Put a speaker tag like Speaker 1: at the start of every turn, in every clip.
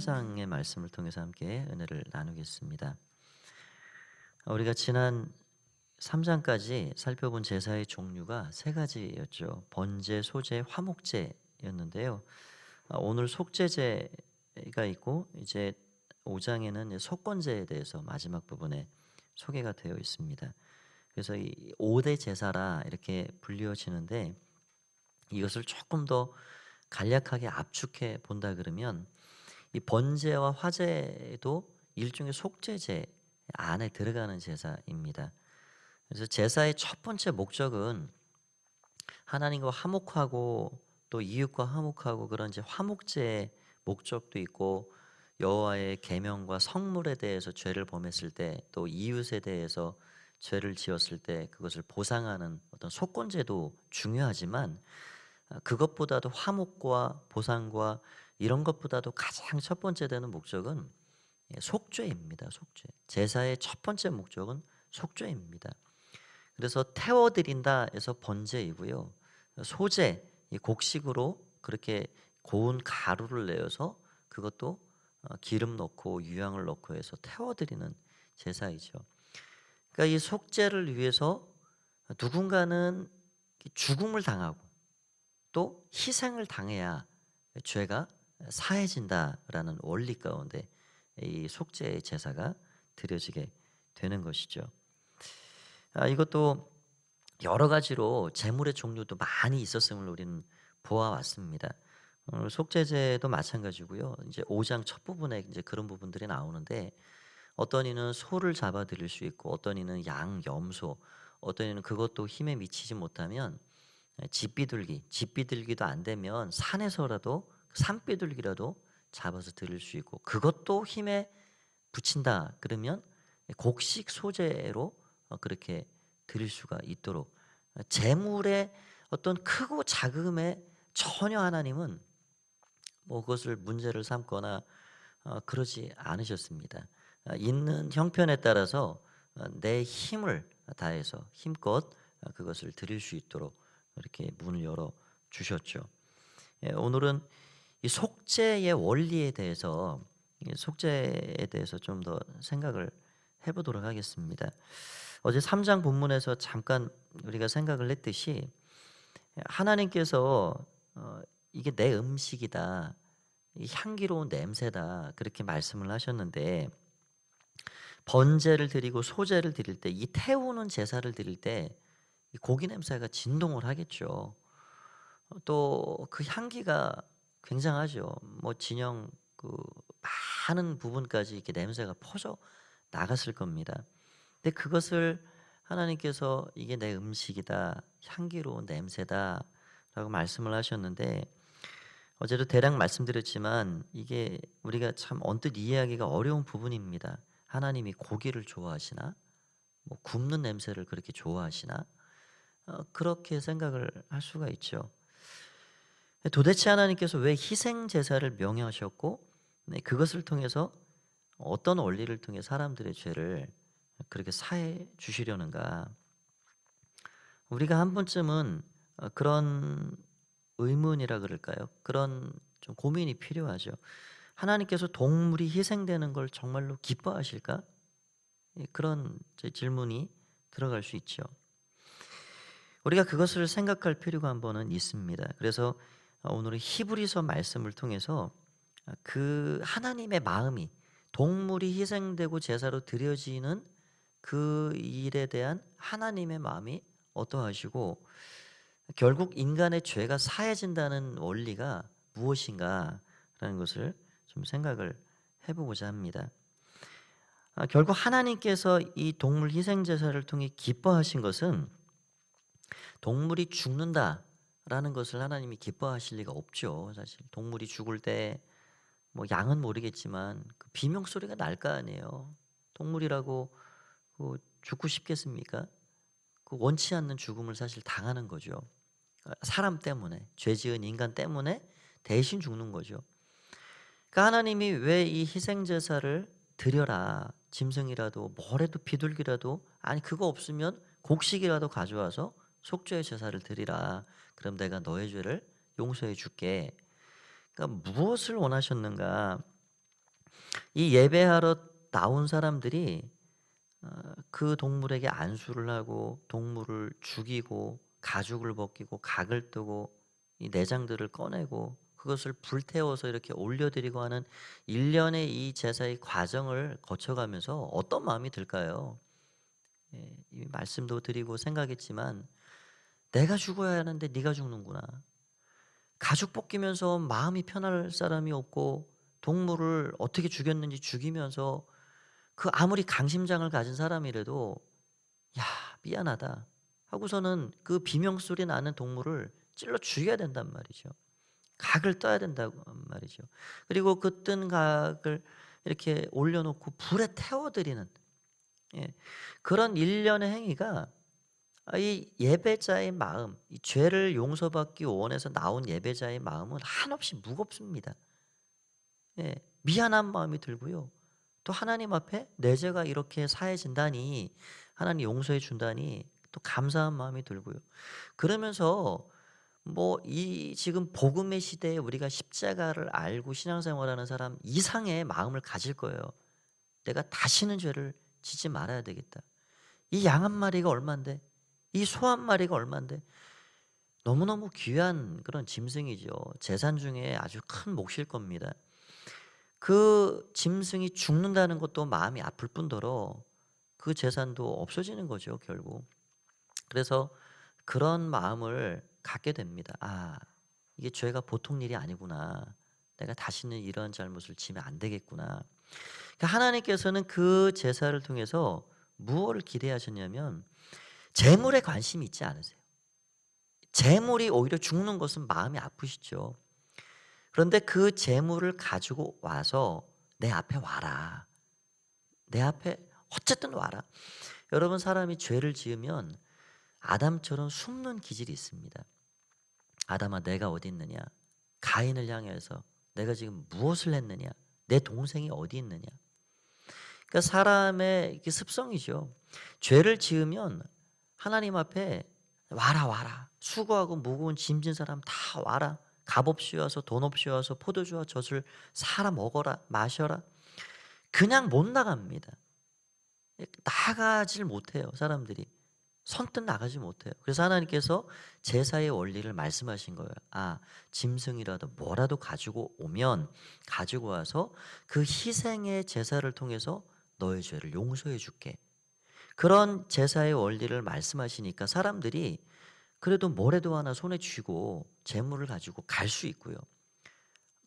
Speaker 1: 14장의 말씀을 통해서 함께 은혜를 나누겠습니다. 우리가 지난 3장까지 살펴본 제사의 종류가 세 가지였죠. 번제, 소제, 화목제였는데요. 오늘 속제제가 있고 이제 5장에는 속건제에 대해서 마지막 부분에 소개가 되어 있습니다. 그래서 이 5대 제사라 이렇게 불리워지는데 이것을 조금 더 간략하게 압축해 본다 그러면 이 번제와 화제도 일종의 속죄제 안에 들어가는 제사입니다. 그래서 제사의 첫 번째 목적은 하나님과 화목하고 또 이웃과 화목하고 그런 이제 화목제의 목적도 있고 여호와의 계명과 성물에 대해서 죄를 범했을 때 또 이웃에 대해서 죄를 지었을 때 그것을 보상하는 어떤 속건제도 중요하지만 그것보다도 화목과 보상과 이런 것보다도 가장 첫 번째 되는 목적은 속죄입니다. 속죄. 제사의 첫 번째 목적은 속죄입니다. 그래서 태워드린다 해서 번제이고요. 소제, 이 곡식으로 그렇게 고운 가루를 내어서 그것도 기름 넣고 유향을 넣고 해서 태워드리는 제사이죠. 그러니까 이 속죄를 위해서 누군가는 죽음을 당하고 또 희생을 당해야 죄가 사해진다라는 원리 가운데 이 속죄의 제사가 드려지게 되는 것이죠. 이것도 여러 가지로 제물의 종류도 많이 있었음을 우리는 보아왔습니다. 속죄제도 마찬가지고요. 이제 5장 첫 부분에 이제 그런 부분들이 나오는데 어떤 이는 소를 잡아 드릴 수 있고 어떤 이는 양, 염소, 어떤 이는 그것도 힘에 미치지 못하면 집비둘기도 안 되면 산에서라도 산비둘기라도 잡아서 드릴 수 있고 그것도 힘에 붙인다 그러면 곡식 소재로 그렇게 드릴 수가 있도록 재물의 어떤 크고 작음에 전혀 하나님은 뭐 그것을 문제를 삼거나 그러지 않으셨습니다. 있는 형편에 따라서 내 힘을 다해서 힘껏 그것을 드릴 수 있도록 이렇게 문을 열어 주셨죠. 오늘은 이 속죄의 원리에 대해서 이 속죄에 대해서 좀 더 생각을 해보도록 하겠습니다. 어제 3장 본문에서 잠깐 우리가 생각을 했듯이 하나님께서 이게 내 음식이다, 이 향기로운 냄새다 그렇게 말씀을 하셨는데 번제를 드리고 소제를 드릴 때 이 태우는 제사를 드릴 때 이 고기 냄새가 진동을 하겠죠. 또 그 향기가 굉장하죠. 뭐 진영 그 많은 부분까지 이렇게 냄새가 퍼져 나갔을 겁니다. 근데 그것을 하나님께서 "이게 내 음식이다. 향기로운 냄새다."라고 말씀을 하셨는데 어제도 대략 말씀드렸지만 이게 우리가 참 언뜻 이해하기가 어려운 부분입니다. 하나님이 고기를 좋아하시나? 뭐 굽는 냄새를 그렇게 좋아하시나? 그렇게 생각을 할 수가 있죠. 도대체 하나님께서 왜 희생 제사를 명하셨고 그것을 통해서 어떤 원리를 통해 사람들의 죄를 그렇게 사해 주시려는가? 우리가 한 번쯤은 그런 의문이라 그럴까요? 그런 좀 고민이 필요하죠. 하나님께서 동물이 희생되는 걸 정말로 기뻐하실까? 그런 질문이 들어갈 수 있죠. 우리가 그것을 생각할 필요가 한 번은 있습니다. 그래서 오늘은 히브리서 말씀을 통해서 그 하나님의 마음이 동물이 희생되고 제사로 드려지는 그 일에 대한 하나님의 마음이 어떠하시고 결국 인간의 죄가 사해진다는 원리가 무엇인가라는 것을 좀 생각을 해보고자 합니다. 결국 하나님께서 이 동물 희생 제사를 통해 기뻐하신 것은 동물이 죽는다라는 것을 하나님이 기뻐하실 리가 없죠. 사실 동물이 죽을 때 뭐 양은 모르겠지만 그 비명 소리가 날 거 아니에요. 동물이라고 그 죽고 싶겠습니까? 그 원치 않는 죽음을 사실 당하는 거죠. 사람 때문에 죄 지은 인간 때문에 대신 죽는 거죠. 그러니까 하나님이 왜 이 희생 제사를 드려라 짐승이라도 뭐라도 비둘기라도 아니 그거 없으면 곡식이라도 가져와서 속죄의 제사를 드리라. 그럼 내가 너의 죄를 용서해 줄게. 그러니까 무엇을 원하셨는가? 이 예배하러 나온 사람들이 그 동물에게 안수를 하고 동물을 죽이고 가죽을 벗기고 각을 뜨고 이 내장들을 꺼내고 그것을 불태워서 이렇게 올려드리고 하는 일련의 이 제사의 과정을 거쳐가면서 어떤 마음이 들까요? 예, 이 말씀도 드리고 생각했지만 '내가 죽어야 하는데 네가 죽는구나.' 가죽 벗기면서 마음이 편할 사람이 없고 동물을 어떻게 죽였는지 죽이면서 그 아무리 강심장을 가진 사람이라도 '야 미안하다.' 하고서는 그 비명소리 나는 동물을 찔러 죽여야 된단 말이죠. 각을 떠야 된다고 말이죠. 그리고 그 뜬 각을 이렇게 올려 놓고 불에 태워 드리는, 예, 그런 일련의 행위가 이 예배자의 마음, 이 죄를 용서받기 원해서 나온 예배자의 마음은 한없이 무겁습니다. 예. 미안한 마음이 들고요. 또 하나님 앞에 내 죄가 이렇게 사해진다니, 하나님 용서해 준다니 또 감사한 마음이 들고요. 그러면서 뭐 이 지금 복음의 시대에 우리가 십자가를 알고 신앙생활하는 사람 이상의 마음을 가질 거예요. '내가 다시는 죄를 지지 말아야 되겠다. 이 양 한 마리가 얼만데, 이 소 한 마리가 얼만데.' 너무너무 귀한 그런 짐승이죠. 재산 중에 아주 큰 몫일 겁니다. 그 짐승이 죽는다는 것도 마음이 아플 뿐더러 그 재산도 없어지는 거죠, 결국. 그래서 그런 마음을 갖게 됩니다. '아 이게 죄가 보통 일이 아니구나. 내가 다시는 이런 잘못을 지면 안 되겠구나.' 그러니까 하나님께서는 그 제사를 통해서 무엇을 기대하셨냐면 재물에 관심이 있지 않으세요. 재물이 오히려 죽는 것은 마음이 아프시죠. 그런데 그 재물을 가지고 와서 "내 앞에 와라. 내 앞에 어쨌든 와라." 여러분, 사람이 죄를 지으면 아담처럼 숨는 기질이 있습니다. "아담아 내가 어디 있느냐?" 가인을 향해서 "내가 지금 무엇을 했느냐? 내 동생이 어디 있느냐?" 그러니까 사람의 이게 습성이죠. 죄를 지으면 하나님 앞에 "와라, 와라. 수고하고 무거운 짐진 사람 다 와라. 값 없이 와서 돈 없이 와서 포도주와 젖을 사라 먹어라. 마셔라." 그냥 못 나갑니다. 나가질 못해요, 사람들이. 선뜻 나가지 못해요. 그래서 하나님께서 제사의 원리를 말씀하신 거예요. "아 짐승이라도 뭐라도 가지고 오면 가지고 와서 그 희생의 제사를 통해서 너의 죄를 용서해 줄게." 그런 제사의 원리를 말씀하시니까 사람들이 그래도 뭐라도 하나 손에 쥐고 재물을 가지고 갈 수 있고요.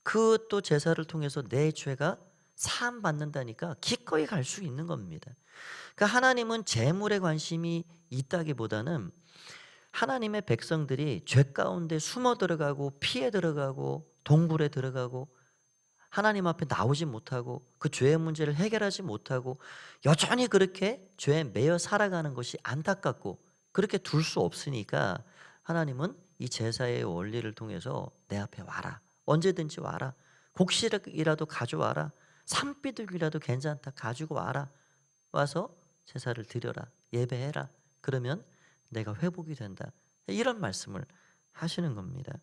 Speaker 1: 그 또 제사를 통해서 내 죄가 사함 받는다니까 기꺼이 갈 수 있는 겁니다. 그러니까 하나님은 재물에 관심이 있다기보다는 하나님의 백성들이 죄 가운데 숨어 들어가고 피해 들어가고 동굴에 들어가고 하나님 앞에 나오지 못하고 그 죄의 문제를 해결하지 못하고 여전히 그렇게 죄에 매여 살아가는 것이 안타깝고 그렇게 둘 수 없으니까 하나님은 이 제사의 원리를 통해서 "내 앞에 와라. 언제든지 와라. 곡식이라도 가져와라. 산비둘기라도 괜찮다. 가지고 와라. 와서 제사를 드려라. 예배해라. 그러면 내가 회복이 된다." 이런 말씀을 하시는 겁니다.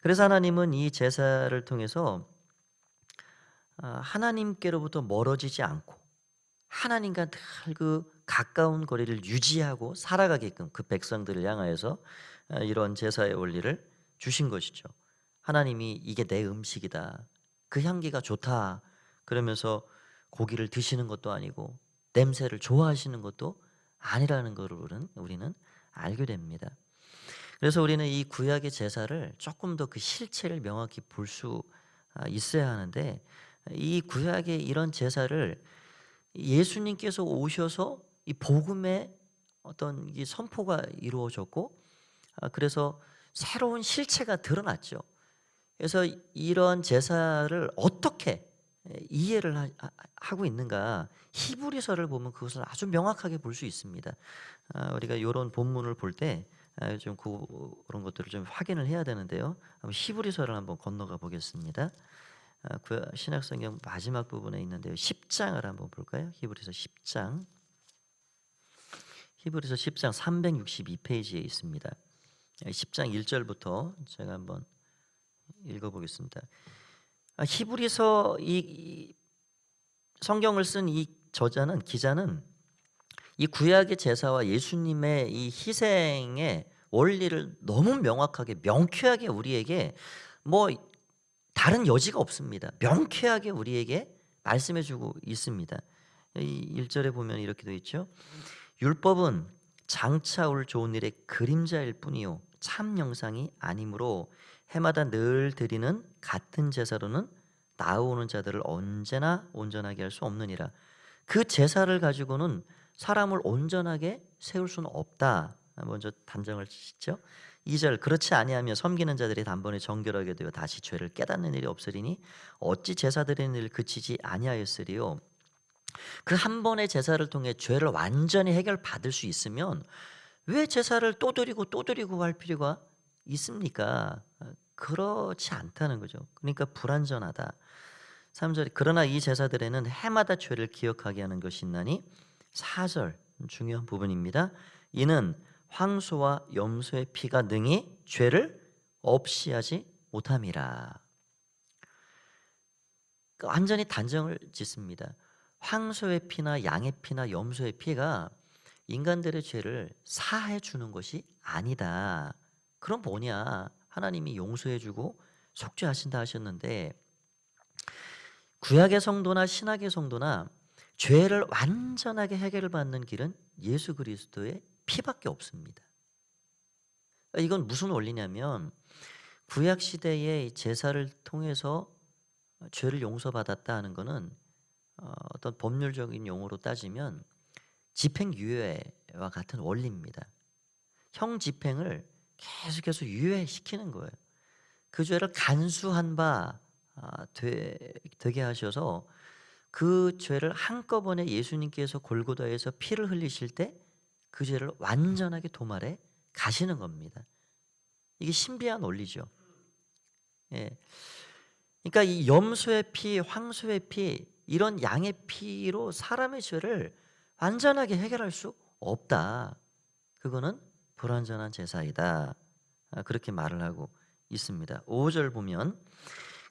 Speaker 1: 그래서 하나님은 이 제사를 통해서 하나님께로부터 멀어지지 않고 하나님과 늘 그 가까운 거리를 유지하고 살아가게끔 그 백성들을 향하여서 이런 제사의 원리를 주신 것이죠. 하나님이 "이게 내 음식이다. 그 향기가 좋다." 그러면서 고기를 드시는 것도 아니고 냄새를 좋아하시는 것도 아니라는 것을 우리는 알게 됩니다. 그래서 우리는 이 구약의 제사를 조금 더 그 실체를 명확히 볼 수 있어야 하는데, 이 구약의 이런 제사를 예수님께서 오셔서 이 복음의 어떤 이 선포가 이루어졌고 그래서 새로운 실체가 드러났죠. 그래서 이런 제사를 어떻게 이해를 하고 있는가, 히브리서를 보면 그것을 아주 명확하게 볼 수 있습니다. 우리가 요런 본문을 볼 때 좀 그런 것들을 좀 확인을 해야 되는데요. 한번 히브리서를 한번 건너가 보겠습니다. 그 신약성경 마지막 부분에 있는데요. 10장을 한번 볼까요? 히브리서 10장. 히브리서 10장 362 페이지에 있습니다. 10장 1절부터 제가 한번 읽어 보겠습니다. 히브리서 이 성경을 쓴 이 저자는 기자는 이 구약의 제사와 예수님의 이 희생의 원리를 너무 명확하게 명쾌하게 우리에게 뭐 다른 여지가 없습니다. 명쾌하게 우리에게 말씀해 주고 있습니다. 이 1절에 보면 이렇게 되어 있죠. 율법은 장차 올 좋은 일의 그림자일 뿐이요 참 영상이 아니므로 해마다 늘 드리는 같은 제사로는 나아오는 자들을 언제나 온전하게 할 수 없느니라. 그 제사를 가지고는 사람을 온전하게 세울 수는 없다. 먼저 단정을 짓죠. 2절 그렇지 아니하며 섬기는 자들이 단번에 정결하게 되어 다시 죄를 깨닫는 일이 없으리니 어찌 제사 드리는 일 그치지 아니하였으리요. 그 한 번의 제사를 통해 죄를 완전히 해결받을 수 있으면 왜 제사를 또 드리고 또 드리고 할 필요가 있습니까? 그렇지 않다는 거죠. 그러니까 불완전하다. 3절 그러나 이 제사들에는 해마다 죄를 기억하게 하는 것이 있나니 4절 중요한 부분입니다. 이는 황소와 염소의 피가 능히 죄를 없이 하지 못함이라. 완전히 단정을 짓습니다. 황소의 피나 양의 피나 염소의 피가 인간들의 죄를 사해 주는 것이 아니다. 그럼 뭐냐? 하나님이 용서해 주고 속죄하신다 하셨는데 구약의 성도나 신약의 성도나 죄를 완전하게 해결을 받는 길은 예수 그리스도의 피밖에 없습니다. 이건 무슨 원리냐면 구약 시대의 제사를 통해서 죄를 용서받았다 하는 것은 어떤 법률적인 용어로 따지면 집행유예와 같은 원리입니다. 형 집행을 계속해서 유예시키는 거예요. 그 죄를 간수한 바 되게 하셔서 그 죄를 한꺼번에 예수님께서 골고다에서 피를 흘리실 때 그 죄를 완전하게 도말해 가시는 겁니다. 이게 신비한 원리죠. 예. 그러니까 이 염소의 피, 황소의 피, 이런 양의 피로 사람의 죄를 완전하게 해결할 수 없다. 그거는 불완전한 제사이다. 그렇게 말을 하고 있습니다. 5절 보면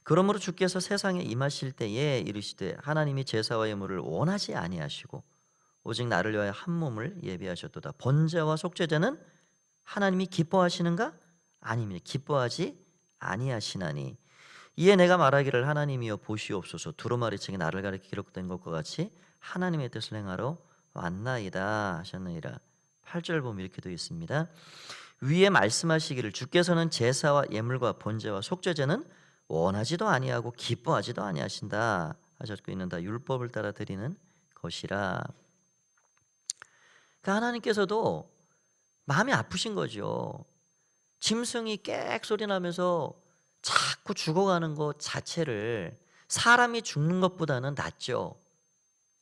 Speaker 1: 그러므로 주께서 세상에 임하실 때에 이르시되 하나님이 제사와 예물을 원하지 아니하시고 오직 나를 위하여 한 몸을 예비하셨도다. 번제와 속죄제는 하나님이 기뻐하시는가? 아닙니다. 기뻐하지 아니하시나니 이에 내가 말하기를 하나님이여 보시옵소서 두루마리 책에 나를 가리켜 기록된 것과 같이 하나님의 뜻을 행하러 왔나이다 하셨느니라. 8절 보면 이렇게 되어 있습니다. 위에 말씀하시기를 주께서는 제사와 예물과 번제와 속죄제는 원하지도 아니하고 기뻐하지도 아니하신다 하셨고 이는 다 율법을 따라 드리는 것이라. 그러니까 하나님께서도 마음이 아프신 거죠. 짐승이 깨악 소리 나면서 자꾸 죽어가는 것 자체를 사람이 죽는 것보다는 낫죠.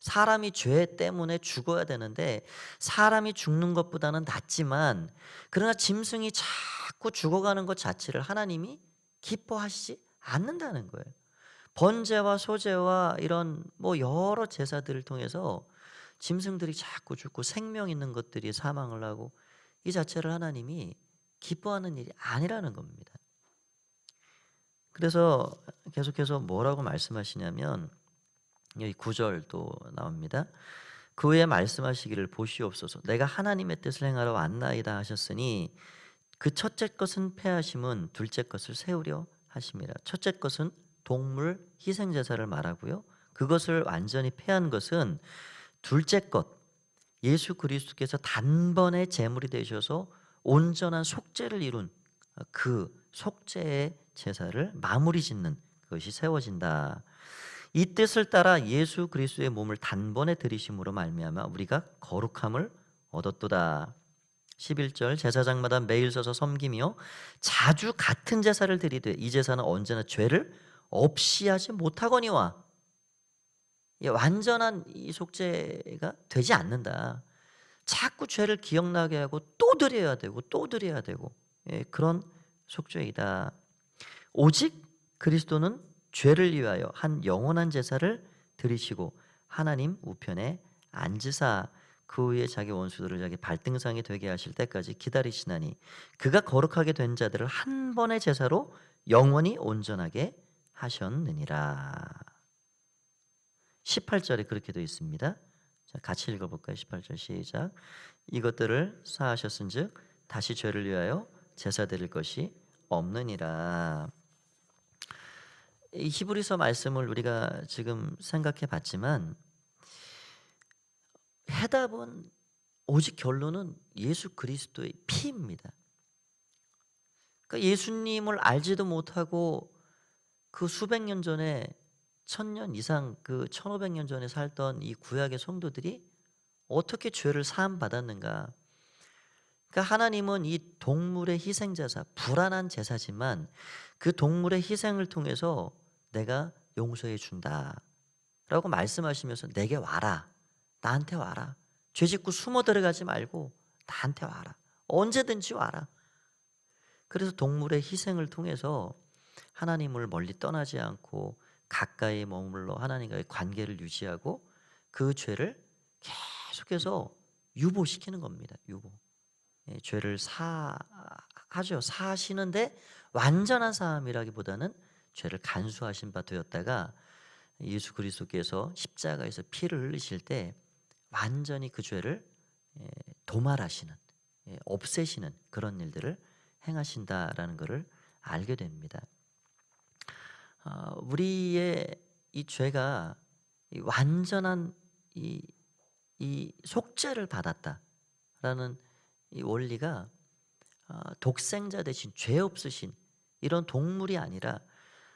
Speaker 1: 사람이 죄 때문에 죽어야 되는데 사람이 죽는 것보다는 낫지만 그러나 짐승이 자꾸 죽어가는 것 자체를 하나님이 기뻐하시지 않는다는 거예요. 번제와 소제와 이런 뭐 여러 제사들을 통해서 짐승들이 자꾸 죽고 생명 있는 것들이 사망을 하고 이 자체를 하나님이 기뻐하는 일이 아니라는 겁니다. 그래서 계속해서 뭐라고 말씀하시냐면 여기 9절도 나옵니다. 그 후에 말씀하시기를 보시옵소서 내가 하나님의 뜻을 행하러 왔나이다 하셨으니 그 첫째 것은 패하심은 둘째 것을 세우려 하심이라. 첫째 것은 동물 희생 제사를 말하고요. 그것을 완전히 패한 것은 둘째 것 예수 그리스도께서 단번에 제물이 되셔서 온전한 속죄를 이룬 그 속죄의 제사를 마무리 짓는 것이 세워진다. 이 뜻을 따라 예수 그리스도의 몸을 단번에 들이심으로 말미암아 우리가 거룩함을 얻었도다. 11절 제사장마다 매일 서서 섬기며 자주 같은 제사를 드리되 이 제사는 언제나 죄를 없이 하지 못하거니와 완전한 이 속죄가 되지 않는다. 자꾸 죄를 기억나게 하고 또 드려야 되고 또 드려야 되고 그런 속죄이다. 오직 그리스도는 죄를 위하여 한 영원한 제사를 드리시고 하나님 우편에 앉으사 그 후에 자기 원수들을 자기 발등상이 되게 하실 때까지 기다리시나니 그가 거룩하게 된 자들을 한 번의 제사로 영원히 온전하게 하셨느니라. 18절에 그렇게 되어 있습니다. 자, 같이 읽어볼까요? 18절 시작. 이것들을 사하셨은즉 다시 죄를 위하여 제사 드릴 것이 없느니라. 이 히브리서 말씀을 우리가 지금 생각해 봤지만 해답은 오직 결론은 예수 그리스도의 피입니다. 그러니까 예수님을 알지도 못하고 그 수백 년 전에 1000년 이상 그 1500년 전에 살던 이 구약의 성도들이 어떻게 죄를 사함 받았는가? 그러니까 하나님은 이 동물의 희생제사, 불안한 제사지만 그 동물의 희생을 통해서 내가 용서해 준다라고 말씀하시면서 내게 와라. 나한테 와라. 죄 짓고 숨어 들어가지 말고 나한테 와라. 언제든지 와라. 그래서 동물의 희생을 통해서 하나님을 멀리 떠나지 않고 가까이 머물러 하나님과의 관계를 유지하고 그 죄를 계속해서 유보시키는 겁니다. 유보. 예, 죄를 사하죠. 사하시는데 완전한 사함이라기보다는 죄를 간수하신 바 되었다가 예수 그리스도께서 십자가에서 피를 흘리실 때 완전히 그 죄를 도말하시는, 없애시는 그런 일들을 행하신다라는 것을 알게 됩니다. 우리의 이 죄가 이 완전한 이 속죄를 받았다라는 이 원리가 독생자 대신 죄 없으신 이런 동물이 아니라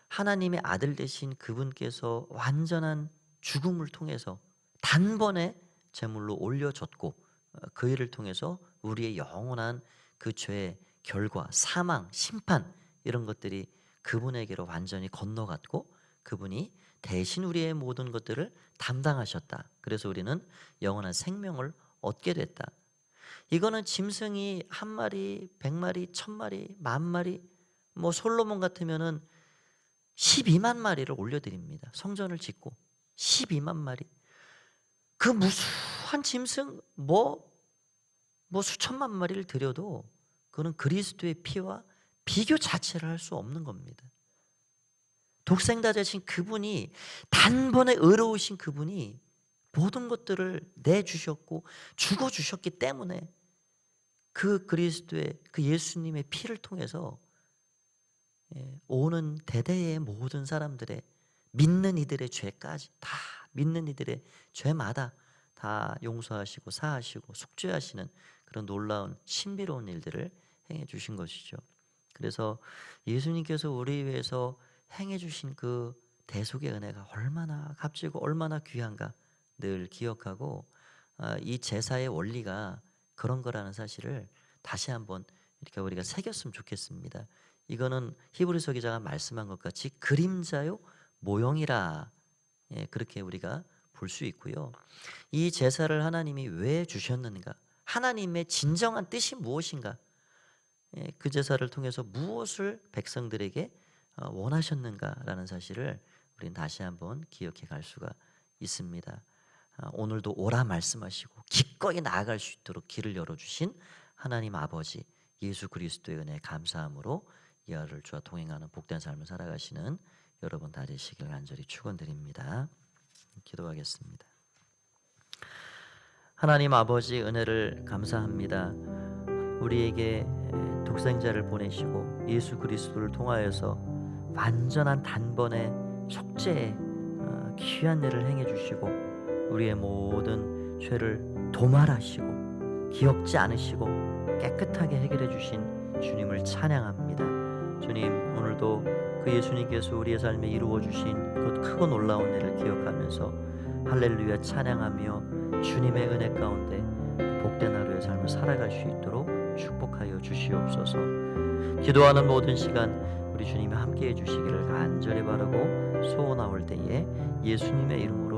Speaker 1: 하나님의 아들 되신 그분께서 완전한 죽음을 통해서 단번에 제물로 올려줬고 그 일을 통해서 우리의 영원한 그 죄의 결과, 사망, 심판 이런 것들이 그분에게로 완전히 건너갔고 그분이 대신 우리의 모든 것들을 담당하셨다. 그래서 우리는 영원한 생명을 얻게 됐다. 이거는 짐승이 1마리, 100마리, 1000마리, 10,000마리, 뭐 솔로몬 같으면은 12만 마리를 올려드립니다. 성전을 짓고 12만 마리. 그 무수한 짐승 뭐 수천만 마리를 드려도 그는 그리스도의 피와 비교 자체를 할 수 없는 겁니다. 독생자 되신 그분이 단번에 의로우신 그분이 모든 것들을 내주셨고 죽어주셨기 때문에 그 그리스도의 그 예수님의 피를 통해서 오는 대대의 모든 사람들의 믿는 이들의 죄까지 다 믿는 이들의 죄마다 다 용서하시고 사하시고 속죄하시는 그런 놀라운 신비로운 일들을 행해 주신 것이죠. 그래서 예수님께서 우리 위해서 행해 주신 그 대속의 은혜가 얼마나 값지고 얼마나 귀한가 늘 기억하고 이 제사의 원리가 그런 거라는 사실을 다시 한번 이렇게 우리가 새겼으면 좋겠습니다. 이거는 히브리서 기자가 말씀한 것 같이 그림자요 모형이라 그렇게 우리가 볼 수 있고요. 이 제사를 하나님이 왜 주셨는가? 하나님의 진정한 뜻이 무엇인가? 그 제사를 통해서 무엇을 백성들에게 원하셨는가라는 사실을 우리는 다시 한번 기억해 갈 수가 있습니다. 오늘도 오라 말씀하시고 기꺼이 나아갈 수 있도록 길을 열어주신 하나님 아버지 예수 그리스도의 은혜에 감사함으로 이 하루를 주와 동행하는 복된 삶을 살아가시는 여러분 다 되시길 간절히 축원드립니다. 기도하겠습니다. 하나님 아버지 은혜를 감사합니다. 우리에게 독생자를 보내시고 예수 그리스도를 통하여서 완전한 단번에 속죄의 귀한 일을 행해 주시고 우리의 모든 죄를 도말하시고 기억지 않으시고 깨끗하게 해결해 주신 주님을 찬양합니다. 주님, 오늘도 그 예수님께서 우리의 삶에 이루어 주신 그 크고 놀라운 일을 기억하면서 할렐루야 찬양하며 주님의 은혜 가운데 복된 하루의 삶을 살아갈 수 있도록 축복하여 주시옵소서. 기도하는 모든 시간 우리 주님이 함께해 주시기를 간절히 바라고 소원하올 때에 예수님의 이름으로